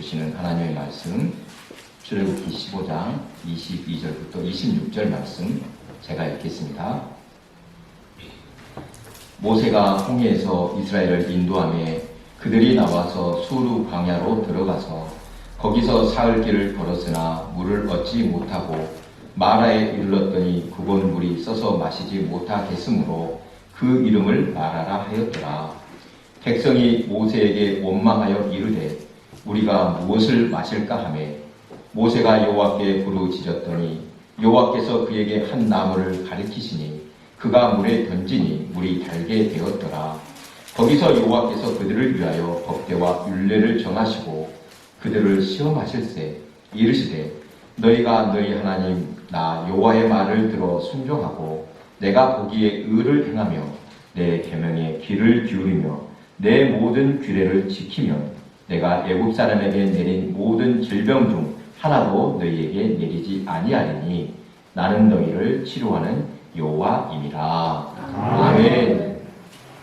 주시는 하나님의 말씀, 출애굽기 15장 22절부터 26절 말씀 제가 읽겠습니다. 모세가 홍해에서 이스라엘을 인도하며 그들이 나와서 수르 광야로 들어가서 거기서 사흘 길을 걸었으나 물을 얻지 못하고 마라에 이르렀더니 그곳 물이 써서 마시지 못하겠으므로 그 이름을 마라라 하였더라. 백성이 모세에게 원망하여 이르되 우리가 무엇을 마실까 하며 모세가 여호와께 부르짖었더니 여호와께서 그에게 한 나무를 가리키시니 그가 물에 던지니 물이 달게 되었더라. 거기서 여호와께서 그들을 위하여 법궤와 율례를 정하시고 그들을 시험하실세 이르시되 너희가 너희 하나님 나 여호와의 말을 들어 순종하고 내가 보기에 의를 행하며 내 계명에 귀를 기울이며 내 모든 규례를 지키면 내가 애굽 사람에게 내린 모든 질병 중 하나도 너희에게 내리지 아니하리니 나는 너희를 치료하는 여호와임이라. 아멘.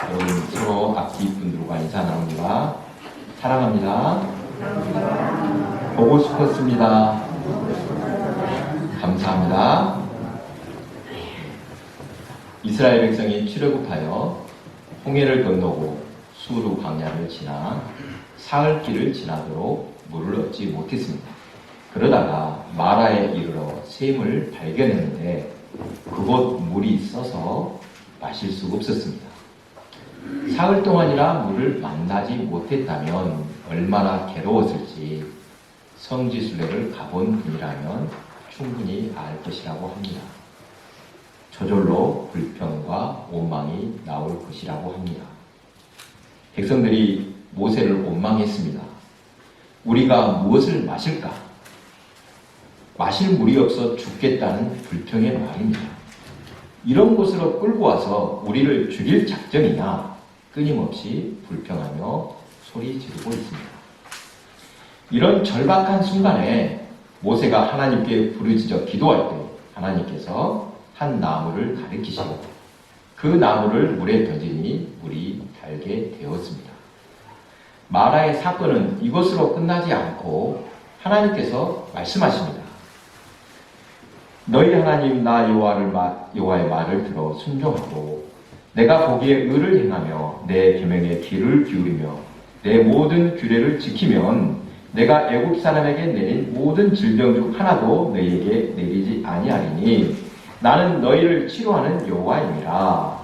여러분 서로 앞뒤 분들과 인사 나눕니다. 사랑합니다. 보고 싶었습니다. 감사합니다. 이스라엘 백성이 출애굽하여 홍해를 건너고 수르 광야를 지나 사흘 길을 지나도록 물을 얻지 못했습니다. 그러다가 마라에 이르러 샘을 발견했는데 그곳 물이 써서 마실 수가 없었습니다. 사흘 동안이나 물을 만나지 못했다면 얼마나 괴로웠을지 성지순례를 가본 분이라면 충분히 알 것이라고 합니다. 저절로 불평과 원망이 나올 것이라고 합니다. 백성들이 모세를 원망했습니다. 우리가 무엇을 마실까? 마실 물이 없어 죽겠다는 불평의 말입니다. 이런 곳으로 끌고 와서 우리를 죽일 작정이냐? 끊임없이 불평하며 소리 지르고 있습니다. 이런 절박한 순간에 모세가 하나님께 부르짖어 기도할 때 하나님께서 한 나무를 가리키시고 그 나무를 물에 던지니 물이 달게 되었습니다. 마라의 사건은 이것으로 끝나지 않고 하나님께서 말씀하십니다. 너희 하나님 나 여호와의 말을 들어 순종하고 내가 보기에 의를 행하며 내 계명에 귀를 기울이며 내 모든 규례를 지키면 내가 애굽 사람에게 내린 모든 질병 중 하나도 너희에게 내리지 아니하리니 나는 너희를 치료하는 여호와이니라.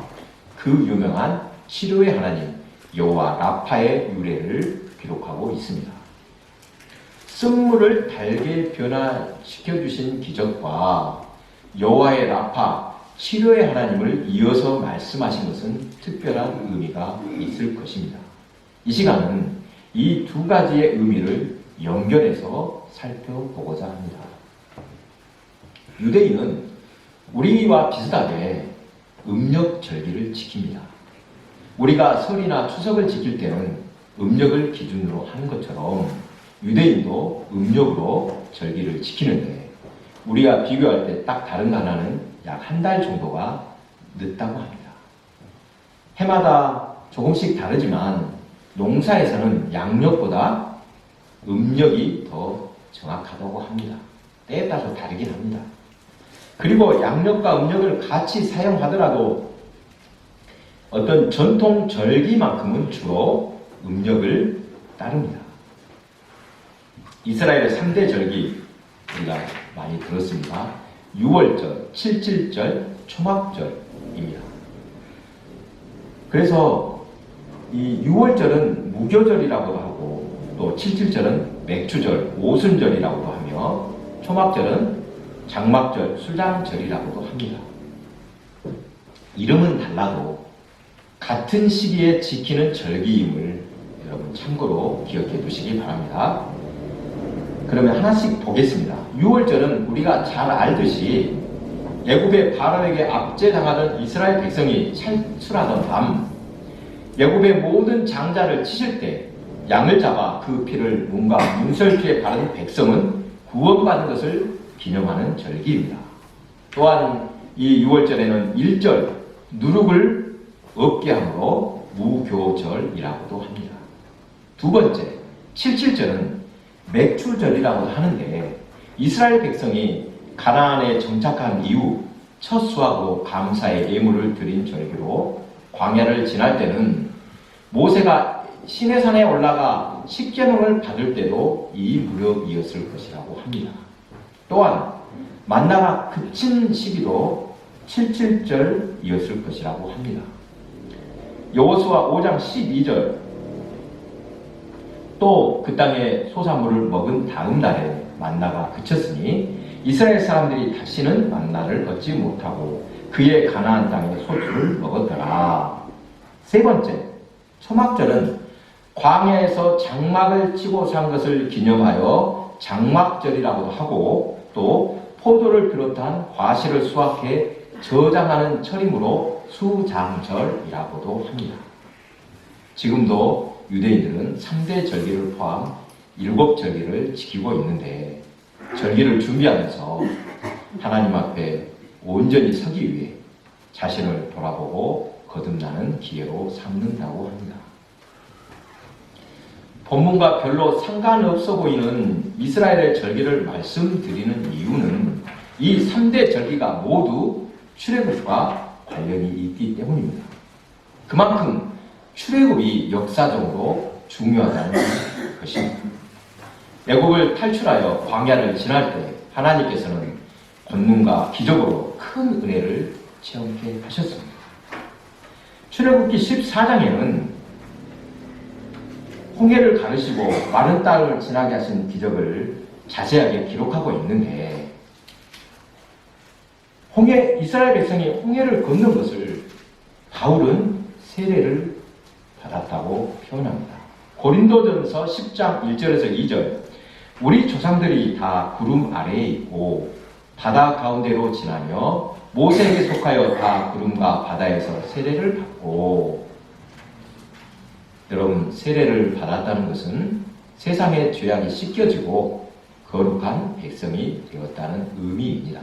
그 유명한 치료의 하나님 여호와 라파의 유래를 기록하고 있습니다. 쓴물을 달게 변화시켜 주신 기적과 여호와의 라파 치료의 하나님을 이어서 말씀하신 것은 특별한 의미가 있을 것입니다. 이 시간은 이 두 가지의 의미를 연결해서 살펴보고자 합니다. 유대인은 우리와 비슷하게 음력 절기를 지킵니다. 우리가 설이나 추석을 지킬 때는 음력을 기준으로 하는 것처럼 유대인도 음력으로 절기를 지키는데 우리가 비교할 때 딱 다른 하나는 약 한 달 정도가 늦다고 합니다. 해마다 조금씩 다르지만 농사에서는 양력보다 음력이 더 정확하다고 합니다. 때에 따라서 다르긴 합니다. 그리고 양력과 음력을 같이 사용하더라도 어떤 전통 절기만큼은 주로 음력을 따릅니다. 이스라엘의 3대 절기 우리가 많이 들었습니다. 6월절, 7.7절, 초막절입니다. 그래서 이 6월절은 무교절이라고도 하고 또 7.7절은 맥주절, 오순절이라고도 하며 초막절은 장막절, 수장절이라고도 합니다. 이름은 달라도 같은 시기에 지키는 절기임을 여러분 참고로 기억해 두시기 바랍니다. 그러면 하나씩 보겠습니다. 6월절은 우리가 잘 알듯이 애굽의 바로에게 압제당하던 이스라엘 백성이 탈출하던 밤 애굽의 모든 장자를 치실 때 양을 잡아 그 피를 문과 문설주에 바른 백성은 구원받은 것을 기념하는 절기입니다. 또한 이 6월절에는 1절 누룩을 없게 함으로 무교절이라고도 합니다. 두 번째 7.7절은 맥추절이라고 하는데 이스라엘 백성이 가나안에 정착한 이후 첫 수확으로 감사의 예물을 드린 절기로 광야를 지날 때는 모세가 시내산에 올라가 십계명을 받을 때도 이 무렵이었을 것이라고 합니다. 또한 만나가 그친 시기도 77절이었을 것이라고 합니다. 여호수아 5장 12절 또 그 땅에 소사물을 먹은 다음 날에 만나가 그쳤으니 이스라엘 사람들이 다시는 만나를 얻지 못하고 그의 가나안 땅에 소출을 먹었더라. 세 번째, 초막절은 광야에서 장막을 치고 산 것을 기념하여 장막절이라고도 하고 또 포도를 비롯한 과실을 수확해 저장하는 철이므로 수장절이라고도 합니다. 지금도 유대인들은 3대 절기를 포함 7절기를 지키고 있는데 절기를 준비하면서 하나님 앞에 온전히 서기 위해 자신을 돌아보고 거듭나는 기회로 삼는다고 합니다. 본문과 별로 상관없어 보이는 이스라엘의 절기를 말씀드리는 이유는 이 3대 절기가 모두 출애굽과 관련이 있기 때문입니다. 그만큼 출애굽이 역사적으로 중요하다는 것입니다. 애굽을 탈출하여 광야를 지날 때 하나님께서는 권능과 기적으로 큰 은혜를 체험케 하셨습니다. 출애굽기 14장에는 홍해를 가르시고 마른 땅을 지나게 하신 기적을 자세하게 기록하고 있는데 이스라엘 백성이 홍해를 걷는 것을 바울은 세례를 받았다고 표현합니다. 고린도전서 10장 1절에서 2절 우리 조상들이 다 구름 아래에 있고 바다 가운데로 지나며 모세에게 속하여 다 구름과 바다에서 세례를 받고 여러분 세례를 받았다는 것은 세상의 죄악이 씻겨지고 거룩한 백성이 되었다는 의미입니다.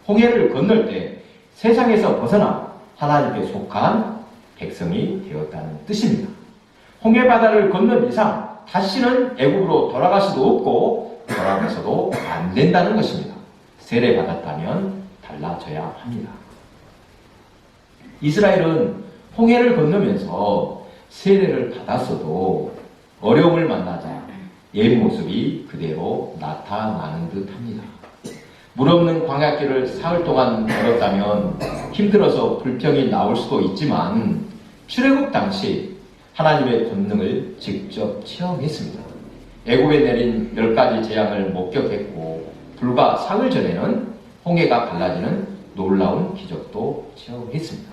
홍해를 건널 때 세상에서 벗어나 하나님께 속한 백성이 되었다는 뜻입니다. 홍해바다를 건넌 이상 다시는 애굽으로 돌아갈 수도 없고 돌아가서도 안 된다는 것입니다. 세례 받았다면 달라져야 합니다. 이스라엘은 홍해를 건너면서 세례를 받았어도 어려움을 만나자 옛 모습이 그대로 나타나는 듯 합니다. 물 없는 광야길을 사흘 동안 걸었다면 힘들어서 불평이 나올 수도 있지만 출애굽 당시 하나님의 권능을 직접 체험했습니다. 애굽에 내린 10가지 재앙을 목격했고 불과 사흘 전에는 홍해가 갈라지는 놀라운 기적도 체험했습니다.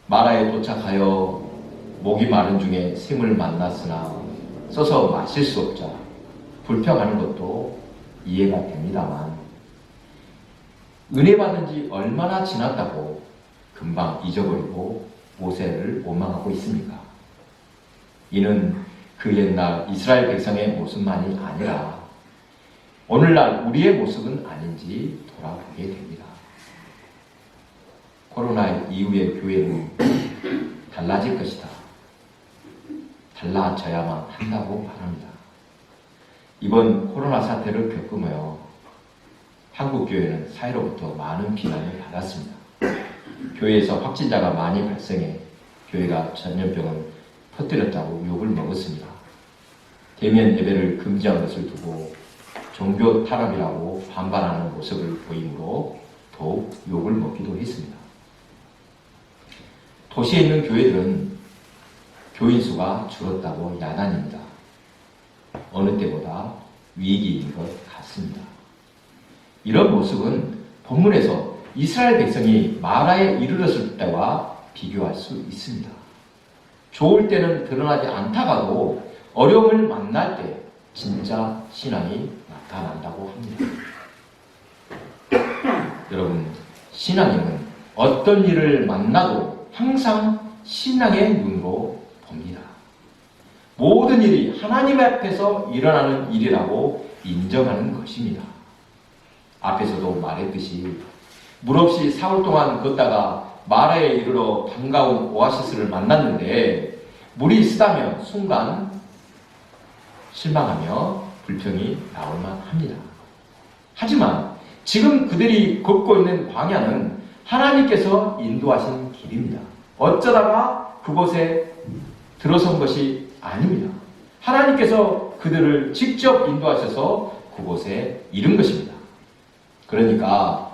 마라에 도착하여 목이 마른 중에 샘을 만났으나 써서 마실 수 없자 불평하는 것도 이해가 됩니다만 은혜 받은 지 얼마나 지났다고 금방 잊어버리고 모세를 원망하고 있습니까? 이는 그 옛날 이스라엘 백성의 모습만이 아니라 오늘날 우리의 모습은 아닌지 돌아보게 됩니다. 코로나 이후의 교회는 달라질 것이다. 달라져야만 한다고 바랍니다. 이번 코로나 사태를 겪으며 한국교회는 사회로부터 많은 비난을 받았습니다. 교회에서 확진자가 많이 발생해 교회가 전염병을 퍼뜨렸다고 욕을 먹었습니다. 대면 예배를 금지한 것을 두고 종교 탄압이라고 반발하는 모습을 보이므로 더욱 욕을 먹기도 했습니다. 도시에 있는 교회들은 교인 수가 줄었다고 야단입니다. 어느 때보다 위기인 것 같습니다. 이런 모습은 본문에서 이스라엘 백성이 마라에 이르렀을 때와 비교할 수 있습니다. 좋을 때는 드러나지 않다가도 어려움을 만날 때 진짜 신앙이 나타난다고 합니다. 여러분, 신앙인은 어떤 일을 만나도 항상 신앙의 눈으로 봅니다. 모든 일이 하나님 앞에서 일어나는 일이라고 인정하는 것입니다. 앞에서도 말했듯이 물 없이 사흘 동안 걷다가 마라에 이르러 반가운 오아시스를 만났는데 물이 쓰다면 순간 실망하며 불평이 나올만 합니다. 하지만 지금 그들이 걷고 있는 광야는 하나님께서 인도하신 길입니다. 어쩌다가 그곳에 들어선 것이 아닙니다. 하나님께서 그들을 직접 인도하셔서 그곳에 이른 것입니다. 그러니까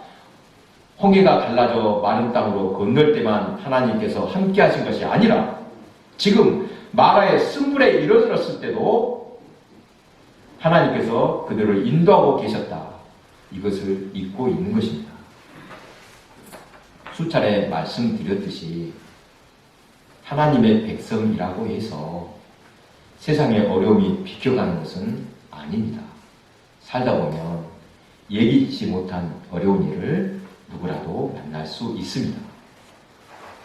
홍해가 갈라져 마른 땅으로 건널 때만 하나님께서 함께 하신 것이 아니라 지금 마라의 쓴물에 이르렀을 때도 하나님께서 그들을 인도하고 계셨다. 이것을 잊고 있는 것입니다. 수차례 말씀드렸듯이 하나님의 백성이라고 해서 세상의 어려움이 비껴가는 것은 아닙니다. 살다 보면 예기치 못한 어려운 일을 누구라도 만날 수 있습니다.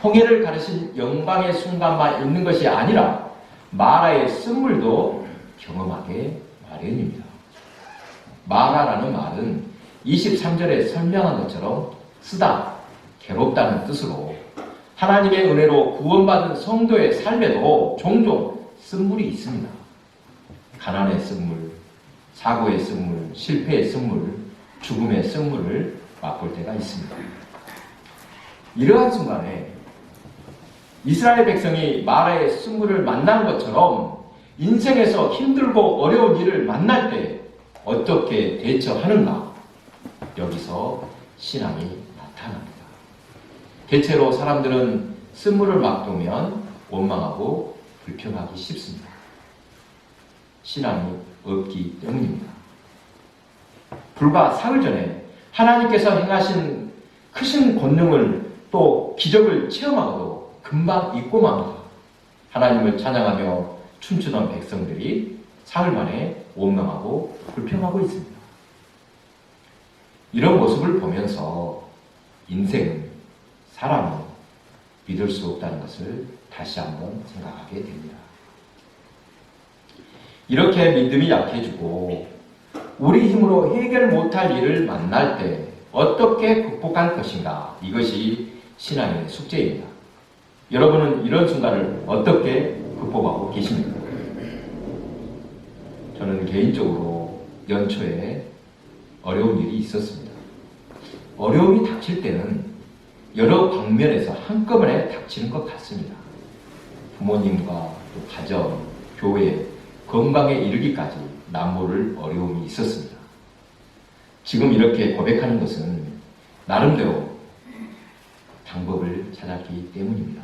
홍해를 가르신 영광의 순간만 있는 것이 아니라 마라의 쓴물도 경험하게 마련입니다. 마라라는 말은 23절에 설명한 것처럼 쓰다, 괴롭다는 뜻으로 하나님의 은혜로 구원받은 성도의 삶에도 종종 쓴물이 있습니다. 가난의 쓴물, 사고의 쓴물, 실패의 쓴물, 죽음의 쓴물을 맛볼 때가 있습니다. 이러한 순간에 이스라엘 백성이 마라의 쓴물을 만난 것처럼 인생에서 힘들고 어려운 일을 만날 때 어떻게 대처하는가? 여기서 신앙이 나타납니다. 대체로 사람들은 쓴물을 맛보면 원망하고 불평하기 쉽습니다. 신앙이 없기 때문입니다. 불과 사흘 전에 하나님께서 행하신 크신 권능을 또 기적을 체험하고도 금방 잊고 맙니다. 하나님을 찬양하며 춤추던 백성들이 사흘 만에 원망하고 불평하고 있습니다. 이런 모습을 보면서 인생은 사람이 믿을 수 없다는 것을 다시 한번 생각하게 됩니다. 이렇게 믿음이 약해지고 우리 힘으로 해결 못할 일을 만날 때 어떻게 극복할 것인가? 이것이 신앙의 숙제입니다. 여러분은 이런 순간을 어떻게 극복하고 계십니까? 저는 개인적으로 연초에 어려운 일이 있었습니다. 어려움이 닥칠 때는 여러 방면에서 한꺼번에 닥치는 것 같습니다. 부모님과 또 가정, 교회, 건강에 이르기까지 남모를 어려움이 있었습니다. 지금 이렇게 고백하는 것은 나름대로 방법을 찾았기 때문입니다.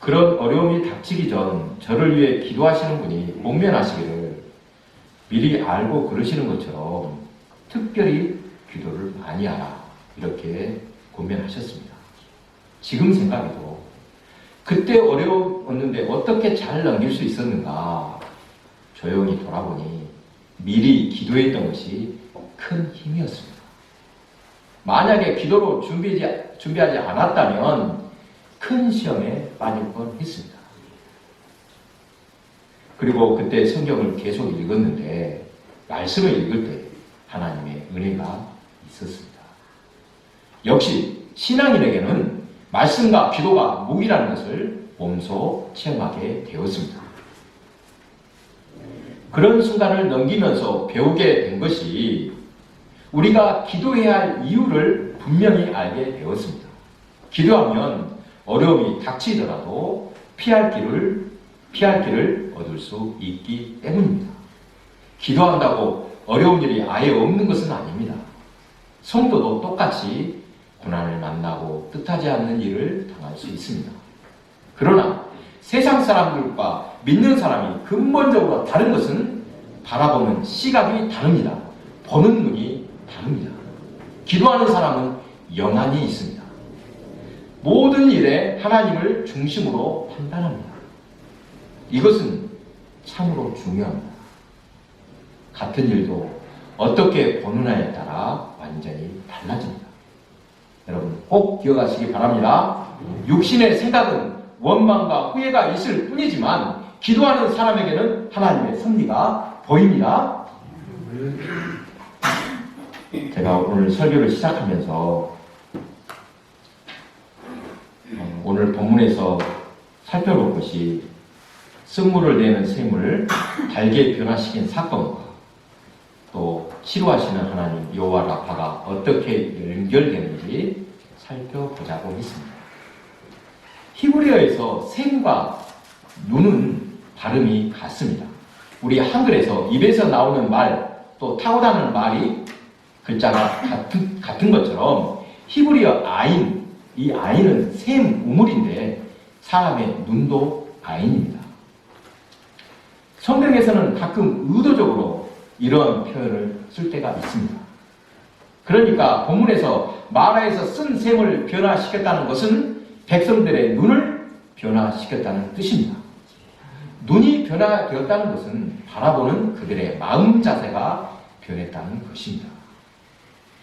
그런 어려움이 닥치기 전 저를 위해 기도하시는 분이 목면하시기를 미리 알고 그러시는 것처럼 특별히 기도를 많이 하라 이렇게 권면하셨습니다. 지금 생각해도 그때 어려웠는데 어떻게 잘 넘길 수 있었는가 조용히 돌아보니 미리 기도했던 것이 큰 힘이었습니다. 만약에 기도로 준비하지 않았다면 큰 시험에 빠질 뻔했습니다. 그리고 그때 성경을 계속 읽었는데 말씀을 읽을 때 하나님의 은혜가 있었습니다. 역시 신앙인에게는 말씀과 기도가 무기라는 것을 몸소 체험하게 되었습니다. 그런 순간을 넘기면서 배우게 된 것이 우리가 기도해야 할 이유를 분명히 알게 되었습니다. 기도하면 어려움이 닥치더라도 피할 길을 얻을 수 있기 때문입니다. 기도한다고 어려운 일이 아예 없는 것은 아닙니다. 성도도 똑같이 고난을 만나고 뜻하지 않는 일을 당할 수 있습니다. 그러나 세상 사람들과 믿는 사람이 근본적으로 다른 것은 바라보는 시각이 다릅니다. 보는 눈이 다릅니다. 기도하는 사람은 영안이 있습니다. 모든 일에 하나님을 중심으로 판단합니다. 이것은 참으로 중요합니다. 같은 일도 어떻게 보느냐에 따라 완전히 달라집니다. 여러분 꼭 기억하시기 바랍니다. 육신의 생각은 원망과 후회가 있을 뿐이지만 기도하는 사람에게는 하나님의 섭리가 보입니다. 제가 오늘 설교를 시작하면서 오늘 본문에서 살펴볼 것이 쓴물을 내는 샘을 달게 변화시킨 사건과 또 치료하시는 하나님 여호와 라파가 어떻게 연결되는지 살펴보자고 했습니다. 히브리어에서 샘과 눈은 발음이 같습니다. 우리 한글에서 입에서 나오는 말, 또 타고나는 말이 글자가 같은 것처럼 히브리어 아인, 이 아인은 샘, 우물인데 사람의 눈도 아인입니다. 성경에서는 가끔 의도적으로 이런 표현을 쓸 때가 있습니다. 그러니까 본문에서 마라에서 쓴 샘을 변화시켰다는 것은 백성들의 눈을 변화시켰다는 뜻입니다. 눈이 변화되었다는 것은 바라보는 그들의 마음 자세가 변했다는 것입니다.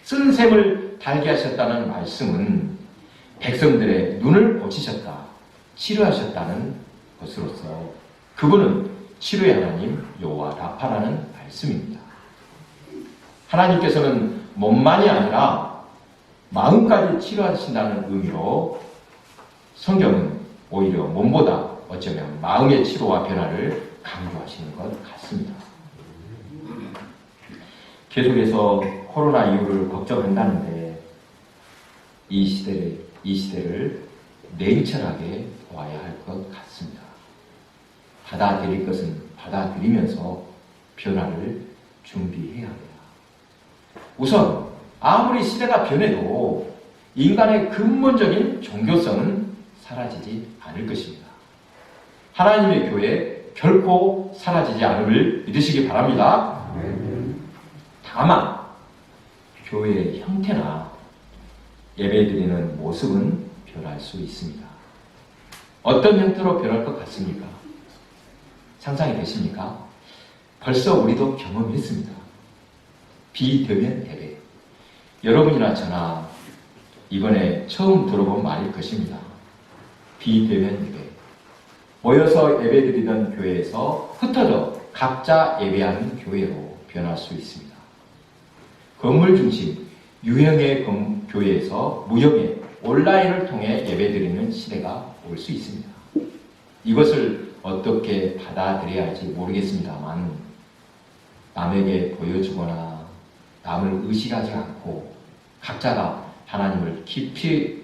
쓴 샘을 달게 하셨다는 말씀은 백성들의 눈을 고치셨다, 치료하셨다는 것으로서 그분은 치료의 하나님 여호와 라파라는 말씀입니다. 하나님께서는 몸만이 아니라 마음까지 치료하신다는 의미로 성경은 오히려 몸보다 어쩌면 마음의 치료와 변화를 강조하시는 것 같습니다. 계속해서 코로나 이후를 걱정한다는데 이 시대를 냉철하게 보아야 할 것 같습니다. 받아들일 것은 받아들이면서 변화를 준비해야 합니다. 우선 아무리 시대가 변해도 인간의 근본적인 종교성은 사라지지 않을 것입니다. 하나님의 교회 결코 사라지지 않음을 믿으시기 바랍니다. 다만 교회의 형태나 예배드리는 모습은 변할 수 있습니다. 어떤 형태로 변할 것 같습니까? 상상이 되십니까? 벌써 우리도 경험했습니다. 비대면 예배. 여러분이나 저나 이번에 처음 들어본 말일 것입니다. 비대면 예배. 모여서 예배드리던 교회에서 흩어져 각자 예배하는 교회로 변할 수 있습니다. 건물 중심 유형의 교회에서 무형의 온라인을 통해 예배드리는 시대가 올 수 있습니다. 이것을 어떻게 받아들여야 할지 모르겠습니다만 남에게 보여주거나 남을 의식하지 않고 각자가 하나님을 깊이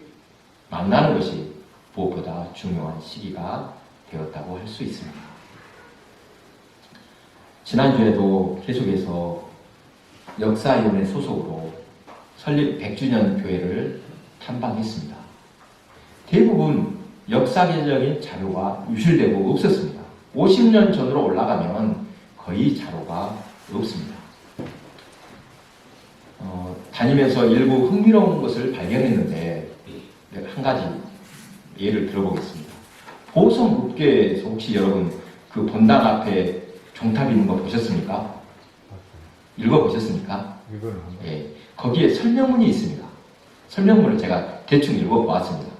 만나는 것이 무엇보다 중요한 시기가 되었다고 할 수 있습니다. 지난주에도 계속해서 역사위원회 소속으로 설립 100주년 교회를 탐방했습니다. 대부분 역사적인 자료가 유실되고 없었습니다. 50년 전으로 올라가면 거의 자료가 없습니다. 다니면서 일부 흥미로운 것을 발견했는데 한 가지 예를 들어보겠습니다. 보성국교에서 혹시 여러분 그 본당 앞에 종탑 있는 거 보셨습니까? 읽어보셨습니까? 예, 거기에 설명문이 있습니다. 설명문을 제가 대충 읽어보았습니다.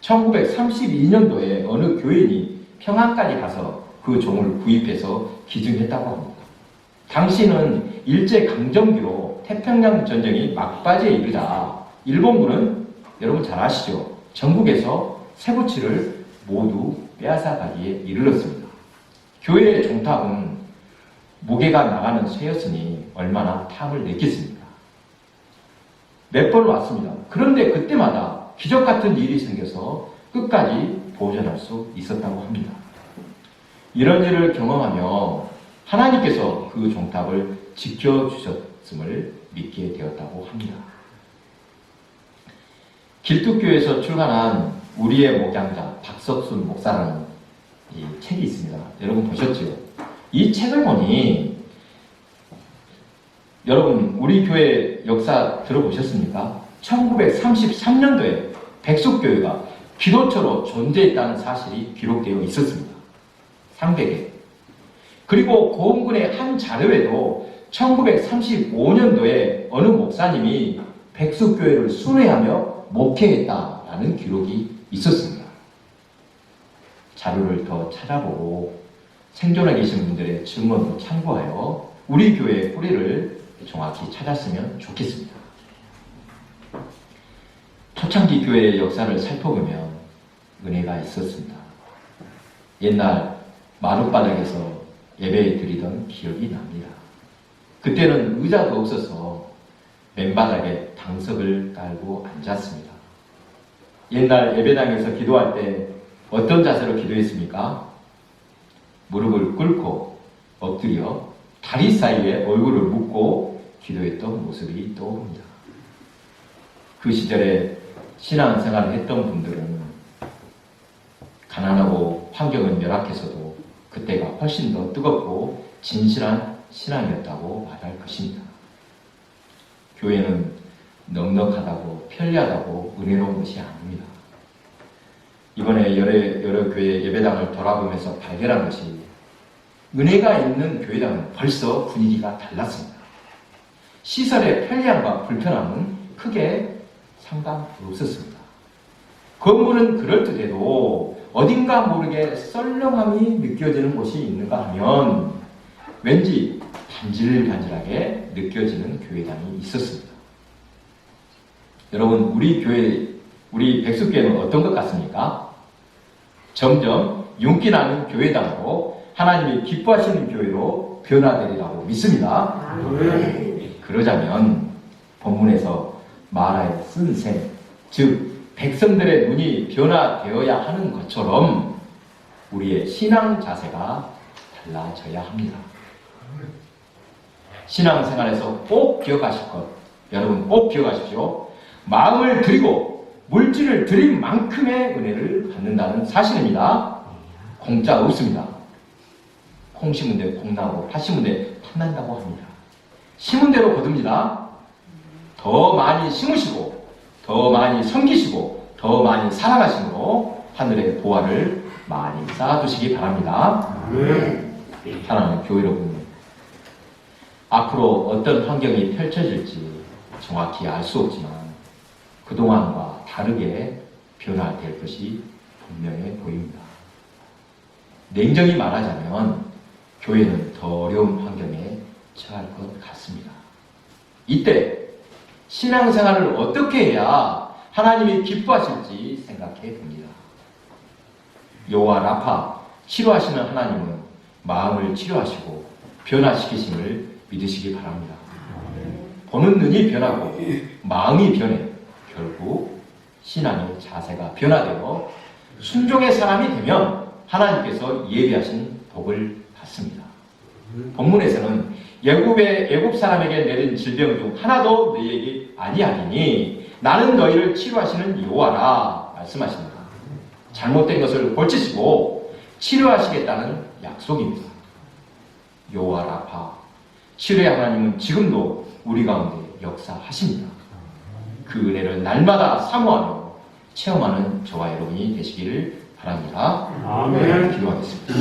1932년도에 어느 교인이 평안까지 가서 그 종을 구입해서 기증했다고 합니다. 당시는 일제강점기로 태평양 전쟁이 막바지에 이르자 일본군은 여러분 잘 아시죠? 전국에서 쇠붙이를 모두 빼앗아가기에 이르렀습니다. 교회의 종탑은 무게가 나가는 쇠였으니 얼마나 탐을 냈겠습니까? 몇 번 왔습니다. 그런데 그때마다 기적 같은 일이 생겨서 끝까지 보존할 수 있었다고 합니다. 이런 일을 경험하며 하나님께서 그 종탑을 지켜주셨음을 믿게 되었다고 합니다. 길뚝교에서 출간한 우리의 목양자 박석순 목사라는 이 책이 있습니다. 여러분 보셨죠? 이 책을 보니 여러분 우리 교회 역사 들어보셨습니까? 1933년도에 백석교회가 기도처로 존재했다는 사실이 기록되어 있었습니다. 300개. 그리고 고흥군의 한 자료에도 1935년도에 어느 목사님이 백석교회를 순회하며 목회했다라는 기록이 있었습니다. 자료를 더 찾아보고 생존해 계신 분들의 증언도 참고하여 우리 교회의 뿌리를 정확히 찾았으면 좋겠습니다. 초창기 교회의 역사를 살펴보면 은혜가 있었습니다. 옛날 마룻바닥에서 예배 드리던 기억이 납니다. 그때는 의자도 없어서 맨바닥에 당석을 깔고 앉았습니다. 옛날 예배당에서 기도할 때 어떤 자세로 기도했습니까? 무릎을 꿇고 엎드려 다리 사이에 얼굴을 묻고 기도했던 모습이 떠오릅니다. 그 시절에 신앙생활을 했던 분들은 가난하고 환경은 열악해서도 그때가 훨씬 더 뜨겁고 진실한 신앙이었다고 말할 것입니다. 교회는 넉넉하다고 편리하다고 은혜로운 것이 아닙니다. 이번에 여러 교회 예배당을 돌아보면서 발견한 것이 은혜가 있는 교회당은 벌써 분위기가 달랐습니다. 시설의 편리함과 불편함은 크게 상관 없었습니다. 건물은 그럴듯해도 어딘가 모르게 썰렁함이 느껴지는 곳이 있는가 하면 왠지 반질반질하게 느껴지는 교회당이 있었습니다. 여러분, 우리 백숙교회는 어떤 것 같습니까? 점점 윤기 나는 교회당으로 하나님이 기뻐하시는 교회로 변화되리라고 믿습니다. 그러자면 본문에서 마라의 쓴 셈, 즉 백성들의 눈이 변화되어야 하는 것처럼 우리의 신앙 자세가 달라져야 합니다. 신앙생활에서 꼭 기억하실 것, 여러분 꼭 기억하십시오. 마음을 드리고 물질을 드린 만큼의 은혜를 받는다는 사실입니다. 공짜 없습니다. 콩 심은 데 콩 나고 팥 심은 데 팥 난다고 합니다. 심은 대로 거둡니다. 더 많이 심으시고 더 많이 섬기시고 더 많이 사랑하심으로 하늘의 보화를 많이 쌓아두시기 바랍니다. 사랑하는 교회 여러분, 앞으로 어떤 환경이 펼쳐질지 정확히 알 수 없지만 그동안과 다르게 변화될 것이 분명해 보입니다. 냉정히 말하자면 교회는 더 어려운 환경에 처할 것 같습니다. 이때 신앙생활을 어떻게 해야 하나님이 기뻐하실지 생각해 봅니다. 여호와 라파, 치료하시는 하나님은 마음을 치료하시고 변화시키심을 믿으시기 바랍니다. 보는 눈이 변하고 마음이 변해 결국 신앙의 자세가 변화되어 순종의 사람이 되면 하나님께서 예비하신 복을 받습니다. 본문에서는 애굽 사람에게 내린 질병 중 하나도 너희에게 아니하리니 나는 너희를 치료하시는 여호와라 말씀하십니다. 잘못된 것을 고치시고 치료하시겠다는 약속입니다. 여호와 라파, 치료의 하나님은 지금도 우리 가운데 역사하십니다. 그 은혜를 날마다 사모하며 체험하는 저와 여러분이 되시기를 바랍니다. 아멘. 기도하겠습니다.